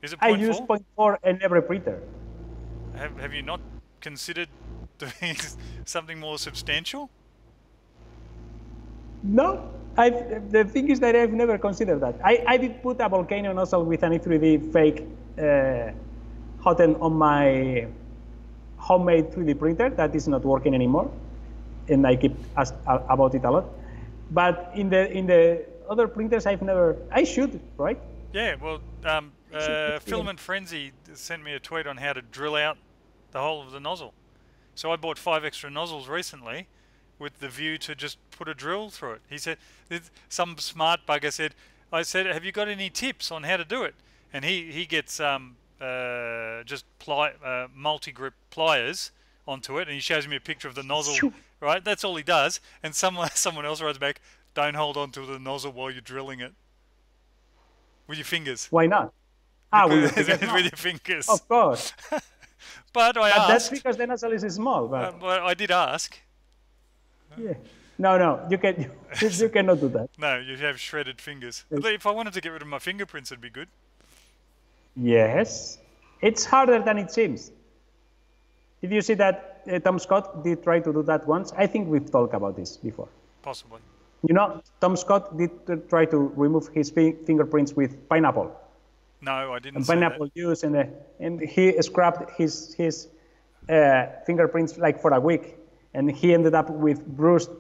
Is it I 0.4? use 0.4 in every printer. Have you not considered doing something more substantial? No, the thing is that I've never considered that. I did put a volcano nozzle with an E3D fake hot end on my homemade 3D printer that is not working anymore, and I keep asked about it a lot. But in the other printers, I've never. I should, right? Yeah. Well, Filament Frenzy sent me a tweet on how to drill out the whole of the nozzle. So I bought 5 extra nozzles recently, with the view to just put a drill through it. He said, some smart bugger said, I said, have you got any tips on how to do it? And he gets just multi-grip pliers onto it, and he shows me a picture of the nozzle, right? That's all he does. And someone else writes back, don't hold on to the nozzle while you're drilling it. With your fingers. Why not? With your fingers. With your fingers. Of course. But I asked. That's because the nozzle is small. But I did ask. Yeah. No, you cannot do that. No, you have shredded fingers. If I wanted to get rid of my fingerprints, it'd be good. Yes. It's harder than it seems. Did you see that Tom Scott did try to do that once? I think we've talked about this before. Possibly. You know, Tom Scott did try to remove his fingerprints with pineapple. No, I didn't. And pineapple juice, and he scrapped his fingerprints like for a week, and he ended up with bruised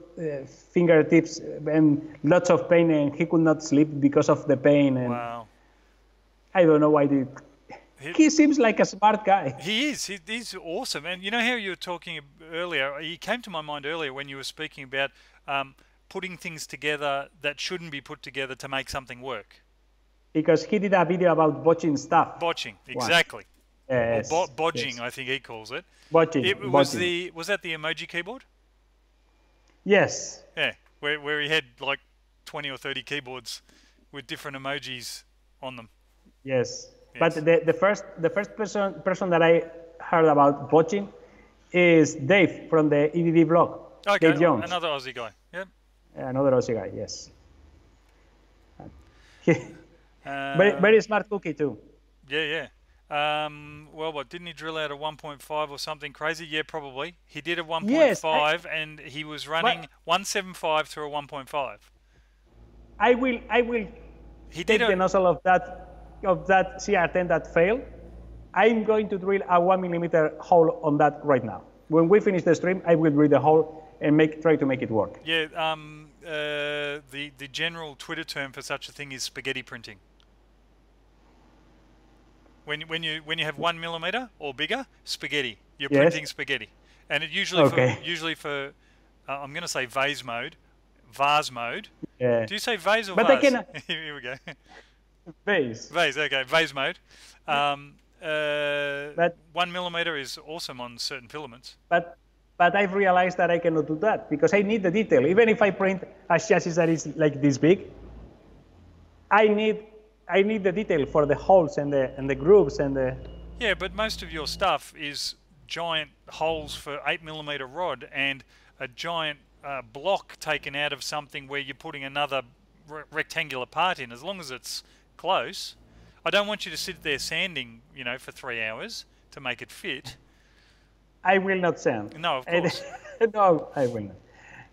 fingertips and lots of pain, and he could not sleep because of the pain. And wow. I don't know why he seems like a smart guy. He is. He's awesome. And you know how you were talking earlier? He came to my mind earlier when you were speaking about putting things together that shouldn't be put together to make something work. Because he did a video about botching stuff. Botching, exactly. Yes. Or bodging, yes. I think he calls it. Botching. Was that the emoji keyboard? Yes. Yeah, where he had like 20 or 30 keyboards with different emojis on them. Yes. But the first person that I heard about botching is Dave from the EDD blog. Okay, Dave Jones. Another Aussie guy. Yep. Another Aussie guy. Yes. Very smart cookie too. Yeah. Well, what, didn't he drill out a 1.5 or something crazy? Yeah, probably. He did a 1.5 yes, and he was running 175 through a 1.5. I will take the nozzle of that CR10 that failed. I'm going to drill a 1mm hole on that right now. When we finish the stream, I will drill the hole and try to make it work. Yeah, the general Twitter term for such a thing is spaghetti printing. When you have 1mm or bigger, spaghetti. You're printing spaghetti, and it usually for I'm going to say vase mode. Yeah. Do you say vase or but vase? I can. Here we go. Vase. Okay, vase mode. But 1mm is awesome on certain filaments. But I've realized that I cannot do that because I need the detail. Even if I print a chassis that is like this big, I need the detail for the holes and the grooves and the. Yeah, but most of your stuff is giant holes for 8mm rod and a giant block taken out of something where you're putting another rectangular part in. As long as it's close, I don't want you to sit there sanding, for 3 hours to make it fit. I will not sand. No, of course. No, I will not.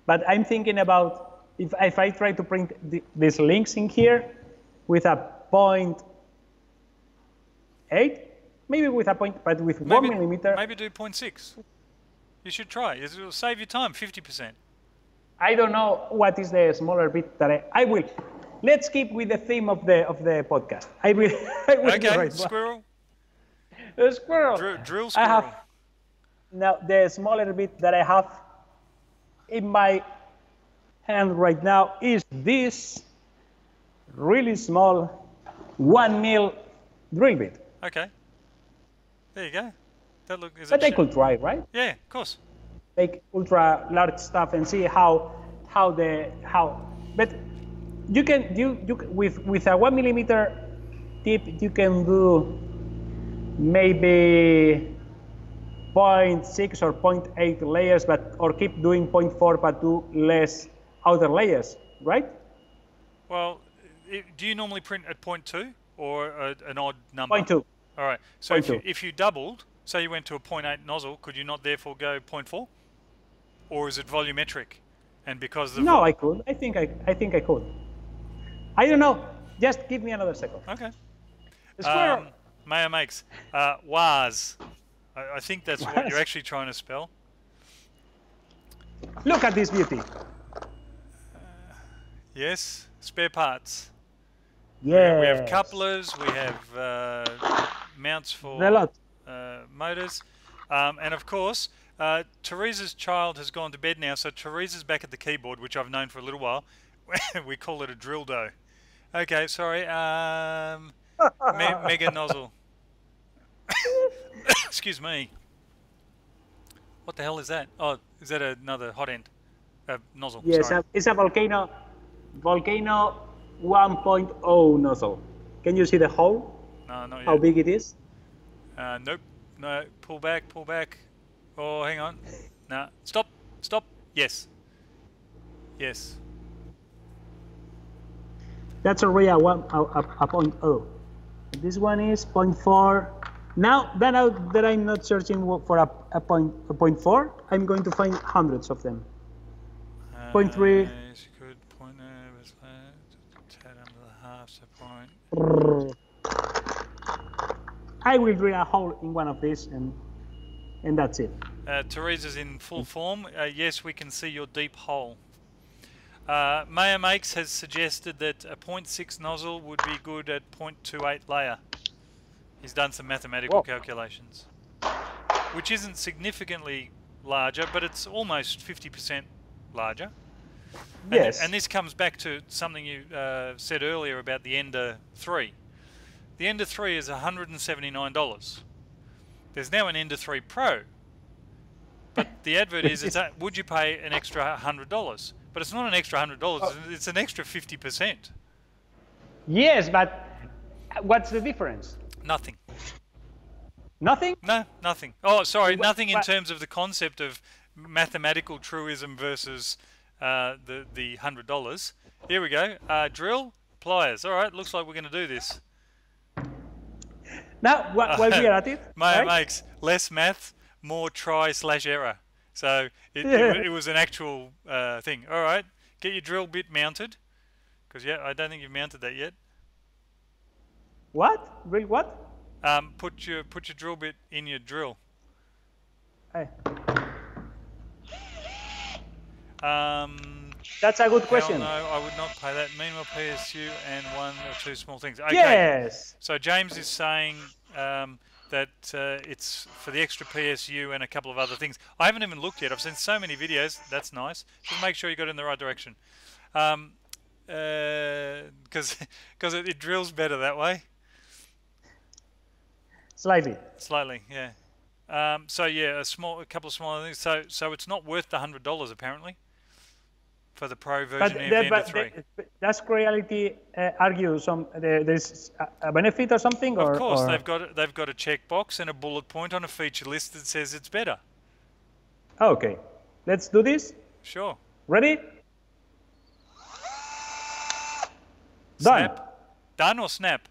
But I'm thinking about if I try to print these links in here with a 0.8, maybe with a point, but with 1mm. Maybe do 0.6. You should try. It will save you time, 50%. I don't know what is the smaller bit that I will. Let's keep with the theme of the podcast. I will. Okay, squirrel. A squirrel. Drill squirrel. I have now the smaller bit that I have in my hand right now is this really small 1mm drill bit. Okay. There you go. That look is But I it? could try, right? Yeah, of course. Make ultra large stuff and see how. But you can with a 1 millimeter tip you can do maybe 0.6 or 0.8 layers, or keep doing 0.4 but do less outer layers, right? Well, do you normally print at 0.2 or an odd number? 0.2. All right. So 0.2. if you doubled, say you went to a 0.8 nozzle, could you not therefore go 0.4? Or is it volumetric? And because the No, I could. I think I could. I don't know. Just give me another second. Okay. Squirrel. Maya makes was. I think that's what Was. you're actually trying to spell. Look at this beauty. Yes, spare parts. Yeah. We have couplers, we have mounts for motors, and of course, Teresa's child has gone to bed now, so Teresa's back at the keyboard, which I've known for a little while. We call it a drill dough. Okay, sorry. Mega nozzle. Excuse me. What the hell is that? Oh, is that another hot end nozzle? Yes, sorry. It's a volcano 1.0 nozzle. Can you see the hole? No, not yet. How big it is? Nope. No, pull back, pull back. Oh, hang on. No, stop, stop. Yes. Yes. That's already a 0.0. This one is 0.4. Now that I'm not searching for a 0.4, I'm going to find hundreds of them. 0.3. Good point. Tad under the half, so point. I will drill a hole in one of these, and that's it. Teresa's in full form. Yes, we can see your deep hole. Maya Makes has suggested that a 0.6 nozzle would be good at 0.28 layer. He's done some mathematical calculations, which isn't significantly larger, but it's almost 50% larger. Yes. And this comes back to something you said earlier about the Ender 3. The Ender 3 is $179. There's now an Ender 3 Pro, but the advert is, would you pay an extra $100? But it's not an extra $100, it's an extra 50%. Yes, but what's the difference? Nothing. Nothing? No, nothing. Oh, sorry, nothing in terms of the concept of mathematical truism versus the $100. Here we go. Drill, pliers. All right, looks like we're going to do this. Now, while we are at it, Maya makes less math, more try/error. So it was an actual thing. All right, get your drill bit mounted, because I don't think you've mounted that yet. What? Drill what? Put your drill bit in your drill. Hey. That's a good question. No, I would not pay that. Minimal PSU and one or two small things. Okay. Yes. So James is saying that it's for the extra PSU and a couple of other things. I haven't even looked yet. I've seen so many videos. That's nice. Just make sure you got it in the right direction. Because it drills better that way. Slightly. Slightly, yeah. So yeah, a couple of smaller things. So it's not worth the $100 apparently for the Pro version of the Ender 3. Does Creality argue there's a benefit or something? Of course, they've got a checkbox and a bullet point on a feature list that says it's better. Okay, let's do this. Sure. Ready? Snap. Done. Done or snap?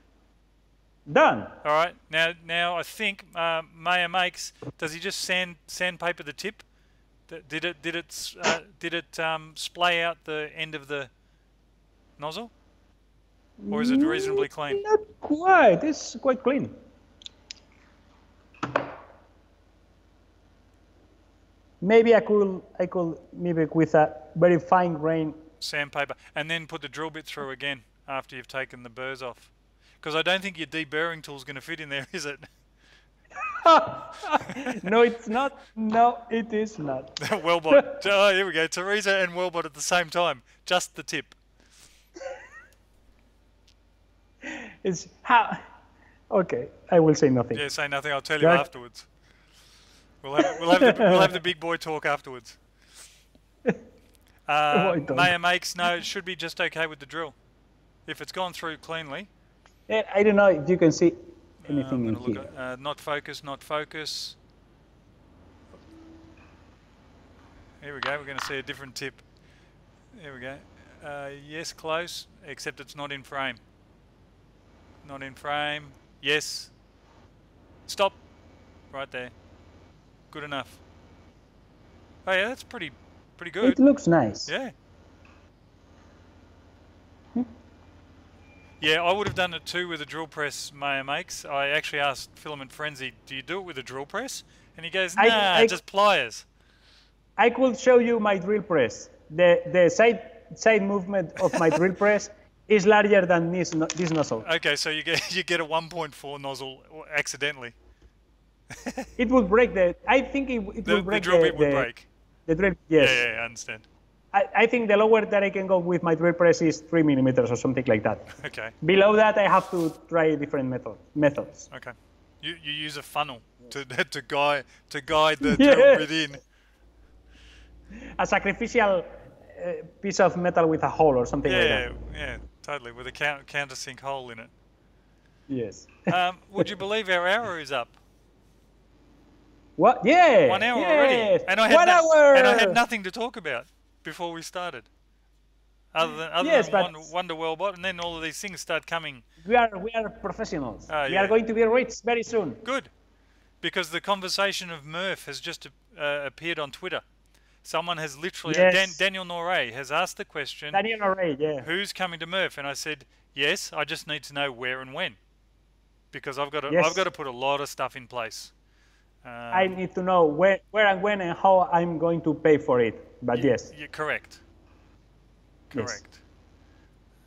Done. All right. Now I think Maya makes. Does he just sandpaper the tip? Did it splay out the end of the nozzle, or is it reasonably clean? Not quite. It's quite clean. Maybe I could maybe with a very fine grain sandpaper, and then put the drill bit through again after you've taken the burrs off. Because I don't think your deburring tool is going to fit in there, is it? No, it's not. No, it is not. Wellbot. Oh, here we go. Teresa and Wellbot at the same time. Just the tip. It's how Okay, I will say nothing. Yeah, say nothing. I'll tell you There- afterwards. We'll have the big boy talk afterwards. Why don't? Maya makes no. It should be just okay with the drill. If it's gone through cleanly. I don't know if you can see I'm anything in going to look here. at not focus, not focus. Here we go. We're going to see a different tip. There we go. Yes, close, except it's not in frame. Not in frame. Yes. Stop. Right there. Good enough. Oh yeah, that's pretty good. It looks nice. Yeah. Yeah, I would have done it too with a drill press, Maya makes. I actually asked Filament Frenzy, do you do it with a drill press? And he goes, nah, just pliers. I could show you my drill press. The side movement of my drill press is larger than this nozzle. Okay, so you get a 1.4 nozzle accidentally. It would break the. I think it will break the drill bit would break. The drill, yes. Yeah, I understand. I think the lower that I can go with my drill press is 3 millimeters or something like that. Okay. Below that, I have to try different methods. Okay. You use a funnel to guide the drill bit in. A sacrificial piece of metal with a hole or something like that. Yeah, totally, with a countersink hole in it. Yes. Would you believe our hour is up? What? Yeah. 1 hour yes. already. And I had nothing to talk about before we started. Other than Wonder Wellbot, and then all of these things start coming. We are professionals. We are going to be rich very soon. Good, because the conversation of Murph has just appeared on Twitter. Someone has literally, Daniel Noré has asked the question. Daniel Noré, yeah. Who's coming to Murph? And I said, yes. I just need to know where and when, because I've got to put a lot of stuff in place. I need to know where and when and how I'm going to pay for it. But yes. You're correct. Correct.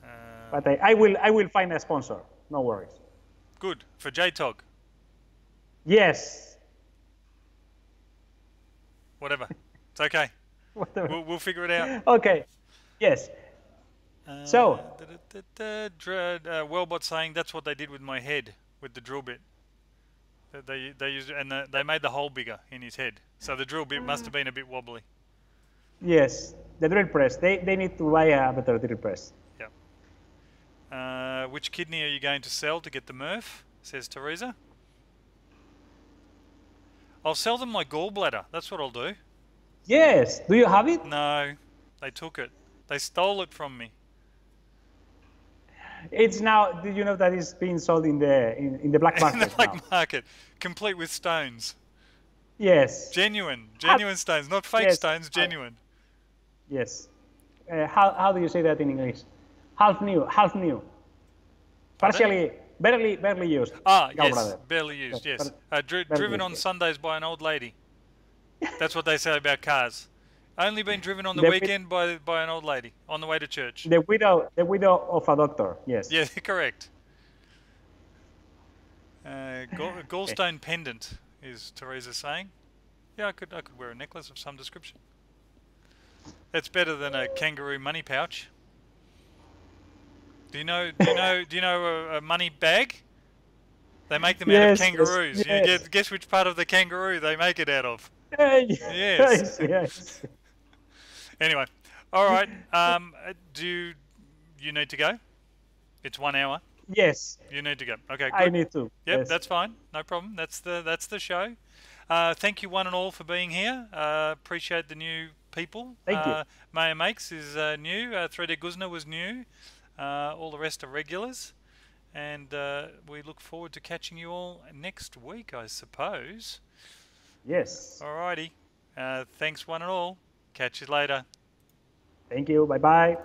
Yes. But I will find a sponsor. No worries. Good for JTOG. Yes. Whatever. It's okay. Whatever. We'll figure it out. Okay. Yes. So. Wellbot saying that's what they did with my head with the drill bit. They used and they made the hole bigger in his head, so the drill bit must have been a bit wobbly. Yes, the drill press. They need to buy a better drill press. Yeah. Which kidney are you going to sell to get the Murph? Says Teresa. I'll sell them my gallbladder. That's what I'll do. Yes. Do you have it? No, they took it. They stole it from me. It's now. Did you know that it's being sold in the black market? In the black market, complete with stones. Yes. Genuine stones, not fake stones. Genuine. Yes. How do you say that in English? Half new. Partially, barely used. Yes, barely used. Yes. Driven on Sundays by an old lady. That's what they say about cars. Only been driven on the weekend by an old lady on the way to church. The widow of a doctor. Yes. Yeah, correct. Gallstone pendant is Teresa saying. Yeah, I could wear a necklace of some description. That's better than a kangaroo money pouch. Do you know a money bag? They make them out of kangaroos. Yes. You guess which part of the kangaroo they make it out of? Yes. Yes. Anyway, all right. Do you need to go? It's 1 hour. Yes. You need to go. Okay. Good. I need to. Yep, yes. That's fine. No problem. That's the show. Thank you one and all for being here. Appreciate the new people. Thank you. Maya Makes is new. 3D Guzna was new. All the rest are regulars. And we look forward to catching you all next week, I suppose. Yes. Alrighty. Thanks one and all. Catch you later. Thank you. Bye-bye.